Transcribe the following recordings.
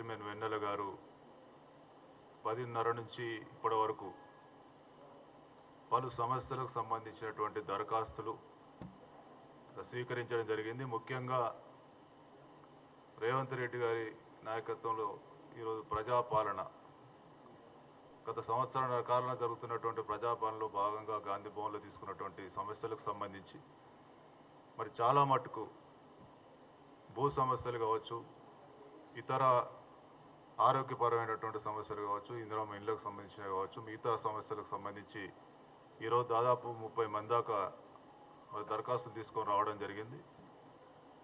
Chairman వెన్నెల గారు 10:30 నుంచి ఇప్పటి వరకు పలు సమస్యలకు సంబంధించినటువంటి దరఖాస్తులు స్వీకరించడం జరిగింది. ముఖ్యంగా రేవంత్ రెడ్డి గారి నాయకత్వంలో ఈరోజు ప్రజాపాలన గత సంవత్సరాల కాలంలో జరుగుతున్నటువంటి ప్రజాపాలనలో భాగంగా గాంధీ భవన్లో తీసుకున్నటువంటి సమస్యలకు సంబంధించి మరి చాలా మటుకు భూ సమస్యలు కావచ్చు, ఇతర ఆరోగ్యపరమైనటువంటి సమస్యలు కావచ్చు, ఇందిరమ్మ ఇళ్లకు సంబంధించినవి కావచ్చు, మిగతా సమస్యలకు సంబంధించి ఈరోజు దాదాపు 30 మంది దాకా మరి దరఖాస్తులు తీసుకొని రావడం జరిగింది.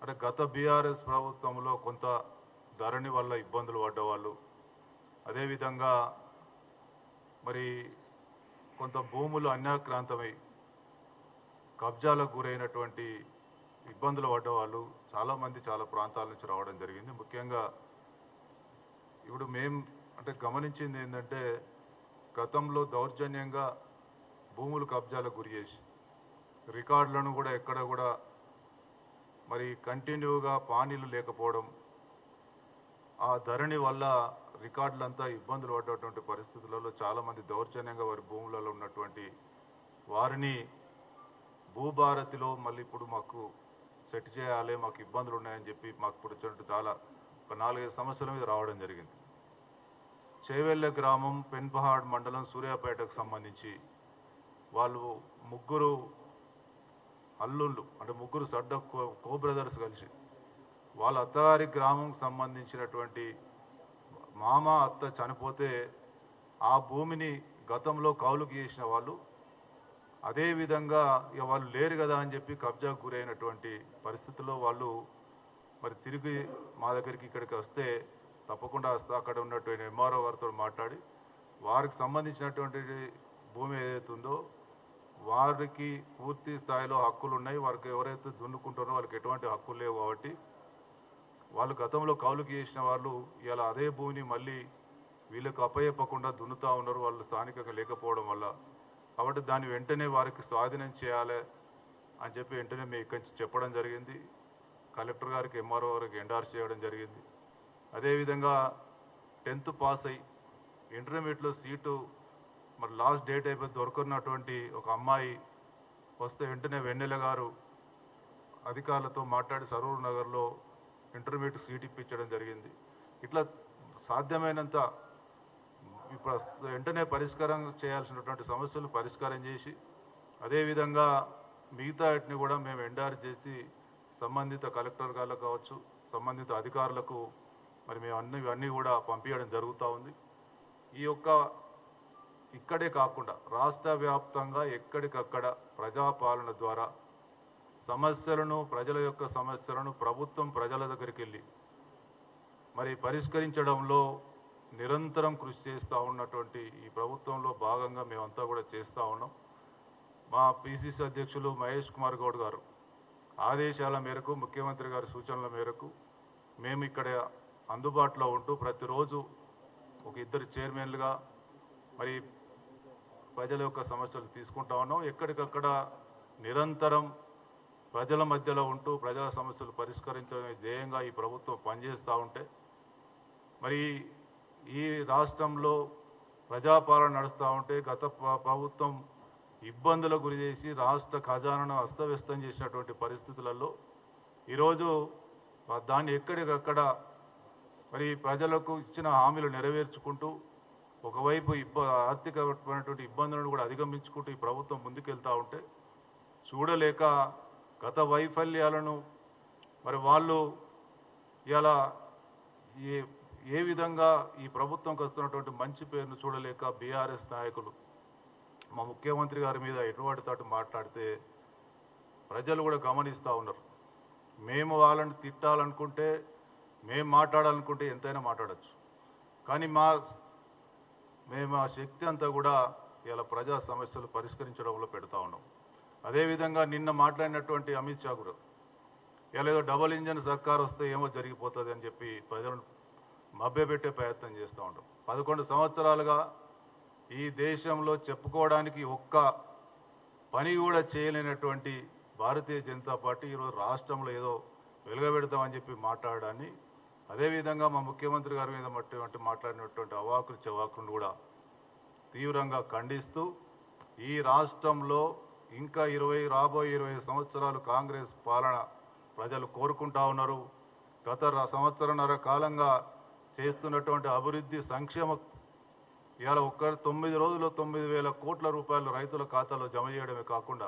అంటే గత బీఆర్ఎస్ ప్రభుత్వంలో కొంత ధరణి వల్ల ఇబ్బందులు పడ్డవాళ్ళు, అదేవిధంగా మరి కొంత భూములు అన్యాక్రాంతమై కబ్జాలకు గురైనటువంటి ఇబ్బందులు పడ్డవాళ్ళు చాలామంది చాలా ప్రాంతాల నుంచి రావడం జరిగింది. ముఖ్యంగా ఇప్పుడు అంటే గమనించింది ఏంటంటే గతంలో దౌర్జన్యంగా భూములు కబ్జాలకు గురి చేసి రికార్డులను కూడా ఎక్కడ కూడా మరి కంటిన్యూగా పానీలు లేకపోవడం, ఆ ధరణి వల్ల రికార్డులంతా ఇబ్బందులు పడ్డటువంటి పరిస్థితులలో చాలామంది దౌర్జన్యంగా వారి భూములలో ఉన్నటువంటి వారిని భూభారతిలో మళ్ళీ ఇప్పుడు మాకు సెట్ చేయాలి, మాకు ఇబ్బందులు ఉన్నాయని చెప్పి మాకు ఇప్పుడు వచ్చినట్టు చాలా ఒక 4-5 సమస్యల మీద రావడం జరిగింది. చేవెళ్ళ గ్రామం, పెన్పహాడ్ మండలం, సూర్యాపేటకు సంబంధించి వాళ్ళు ముగ్గురు అల్లుళ్ళు అంటే ముగ్గురు సడ్డ కో బ్రదర్స్ కలిసి వాళ్ళ అత్తగారి గ్రామంకి సంబంధించినటువంటి మామ అత్త చనిపోతే ఆ భూమిని గతంలో కౌలుకి చేసిన వాళ్ళు అదేవిధంగా ఇక వాళ్ళు లేరు కదా అని చెప్పి కబ్జాకు గురైనటువంటి పరిస్థితుల్లో వాళ్ళు మరి తిరిగి మా దగ్గరికి ఇక్కడికి వస్తే తప్పకుండా అక్కడ ఉన్నటువంటి ఎంఆర్ఓ గారితో మాట్లాడి వారికి సంబంధించినటువంటి భూమి ఏదైతే ఉందో వారికి పూర్తి స్థాయిలో హక్కులు ఉన్నాయి. వారికి ఎవరైతే దున్నుకుంటారో వాళ్ళకి ఎటువంటి హక్కులు లేవు కాబట్టి వాళ్ళు గతంలో కౌలుకి చేసిన వాళ్ళు ఇలా అదే భూమిని మళ్ళీ వీళ్ళకు అప్పయ్యప్పకుండా దున్నుతూ ఉన్నారు వాళ్ళు స్థానికంగా లేకపోవడం వల్ల. కాబట్టి దాన్ని వెంటనే వారికి స్వాధీనం చేయాలి అని చెప్పి వెంటనే మేము ఇక్కడి నుంచి చెప్పడం జరిగింది. కలెక్టర్ గారికి ఎంఆర్ఓ గారికి ఎండార్స్ చేయడం జరిగింది. అదేవిధంగా 10th పాస్ అయ్యి ఇంటర్మీడియట్లో సీటు మరి లాస్ట్ డేట్ అయిపోయి దొరకనటువంటి ఒక అమ్మాయి వస్తే వెంటనే వెన్నెల గారు అధికారులతో మాట్లాడి సరూర్ నగర్లో ఇంటర్మీడియట్ సీట్ ఇప్పించడం జరిగింది. ఇట్లా సాధ్యమైనంత ఇప్పుడు వెంటనే పరిష్కారం చేయాల్సినటువంటి సమస్యలు పరిష్కారం చేసి అదేవిధంగా మిగతా వాటిని కూడా మేము ఎండార్ చేసి సంబంధిత కలెక్టర్ గారికి కావచ్చు, సంబంధిత అధికారులకు మరి మేము ఇవన్నీ కూడా పంపించడం జరుగుతూ ఉంది. ఈ యొక్క ఇక్కడే కాకుండా రాష్ట్ర వ్యాప్తంగా ఎక్కడికక్కడ ప్రజాపాలన ద్వారా సమస్యలను ప్రజల యొక్క సమస్యలను ప్రభుత్వం ప్రజల దగ్గరికి వెళ్ళి మరి పరిష్కరించడంలో నిరంతరం కృషి చేస్తూ ఉన్నటువంటి ఈ ప్రభుత్వంలో భాగంగా మేమంతా కూడా చేస్తూ ఉన్నాం. మా పిసిసి అధ్యక్షులు మహేష్ కుమార్ గౌడ్ గారు ఆదేశాల మేరకు, ముఖ్యమంత్రి గారి సూచనల మేరకు మేము ఇక్కడ అందుబాటులో ఉంటూ ప్రతిరోజు ఒక 2 చైర్మన్లుగా మరి ప్రజల యొక్క సమస్యలు తీసుకుంటా ఉన్నాం. ఎక్కడికక్కడ నిరంతరం ప్రజల మధ్యలో ఉంటూ ప్రజల సమస్యలు పరిష్కరించడమే ధ్యేయంగా ఈ ప్రభుత్వం పనిచేస్తూ ఉంటే మరి ఈ రాష్ట్రంలో ప్రజాపాలన నడుస్తూ ఉంటే గత ప్రభుత్వం ఇబ్బందులకు గురి చేసి రాష్ట్ర ఖజానాను అస్తవ్యస్తం చేసినటువంటి పరిస్థితులలో ఈరోజు దాన్ని ఎక్కడికక్కడ మరి ప్రజలకు ఇచ్చిన హామీలు నెరవేర్చుకుంటూ ఒకవైపు ఆర్థికమైనటువంటి ఇబ్బందులను కూడా అధిగమించుకుంటూ ఈ ప్రభుత్వం ముందుకెళ్తూ ఉంటే చూడలేక గత వైఫల్యాలను మరి వాళ్ళు ఇలా ఏ విధంగా ఈ ప్రభుత్వంకి వస్తున్నటువంటి మంచి పేరును చూడలేక బీఆర్ఎస్ నాయకులు మా ముఖ్యమంత్రి గారి మీద ఎటువంటి మాట్లాడితే ప్రజలు కూడా గమనిస్తూ ఉన్నారు. మేము వాళ్ళని తిట్టాలనుకుంటే, మేము మాట్లాడాలనుకుంటే ఎంతైనా మాట్లాడచ్చు, కానీ మేము ఆ శక్తి అంతా కూడా ఇలా ప్రజా సమస్యలు పరిష్కరించడంలో పెడతా ఉన్నాం. అదేవిధంగా నిన్న మాట్లాడినటువంటి అమిత్ షా కూడా ఇలా ఏదో డబుల్ ఇంజన్ సర్కార్ వస్తే ఏమో జరిగిపోతుంది అని చెప్పి ప్రజలను మభ్యపెట్టే ప్రయత్నం చేస్తూ ఉంటాం. 11 సంవత్సరాలుగా ఈ దేశంలో చెప్పుకోవడానికి ఒక్క పని కూడా చేయలేనటువంటి భారతీయ జనతా పార్టీ ఈరోజు రాష్ట్రంలో ఏదో వెలుగబెడతామని చెప్పి మాట్లాడడాన్ని అదేవిధంగా మా ముఖ్యమంత్రి గారి మీద మాట్లాడినటువంటి అవాకులు చెవాకులను కూడా తీవ్రంగా ఖండిస్తూ ఈ రాష్ట్రంలో ఇంకా రాబోయే 20 సంవత్సరాలు కాంగ్రెస్ పాలన ప్రజలు కోరుకుంటా ఉన్నారు. గత సంవత్సరన్నర కాలంగా చేస్తున్నటువంటి అభివృద్ధి సంక్షేమ ఇవాళ 9 రోజుల్లో 9,000 కోట్ల రూపాయలు రైతుల ఖాతాలో జమ చేయడమే కాకుండా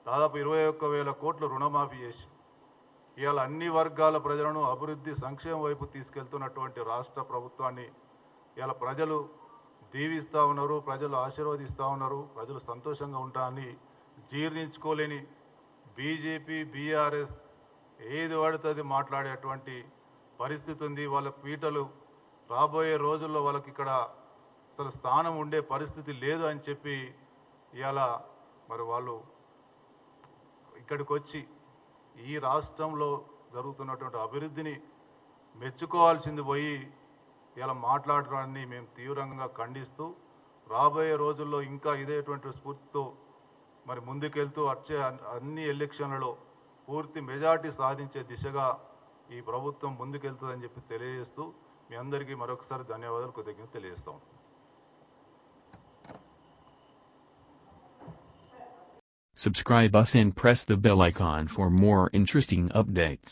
దాదాపు 21,000 కోట్లు రుణమాఫీ చేసి ఇవాళ అన్ని వర్గాల ప్రజలను అభివృద్ధి సంక్షేమం వైపు తీసుకెళ్తున్నటువంటి రాష్ట్ర ప్రభుత్వాన్ని ఇవాళ ప్రజలు దీవిస్తూ ఉన్నారు, ప్రజలు ఆశీర్వదిస్తూ ఉన్నారు, ప్రజలు సంతోషంగా ఉంటారని జీర్ణించుకోలేని బీజేపీ బీఆర్ఎస్ ఏది పడుతుంది మాట్లాడేటువంటి పరిస్థితి ఉంది. వాళ్ళ పీటలు రాబోయే రోజుల్లో వాళ్ళకి ఇక్కడ అసలు స్థానం ఉండే పరిస్థితి లేదు అని చెప్పి ఇవాళ మరి వాళ్ళు ఇక్కడికి వచ్చి ఈ రాష్ట్రంలో జరుగుతున్నటువంటి అభివృద్ధిని మెచ్చుకోవాల్సింది పోయి ఇలా మాట్లాడడాన్ని మేము తీవ్రంగా ఖండిస్తూ రాబోయే రోజుల్లో ఇంకా ఇదేటువంటి స్ఫూర్తితో మరి ముందుకెళ్తూ వచ్చే అన్ని ఎలక్షన్లలో పూర్తి మెజార్టీ సాధించే దిశగా ఈ ప్రభుత్వం ముందుకెళ్తుందని చెప్పి తెలియజేస్తూ మీ అందరికీ మరొకసారి ధన్యవాదాలు కృతజ్ఞతలు తెలియజేస్తాం. Subscribe us and press the bell icon for more interesting updates.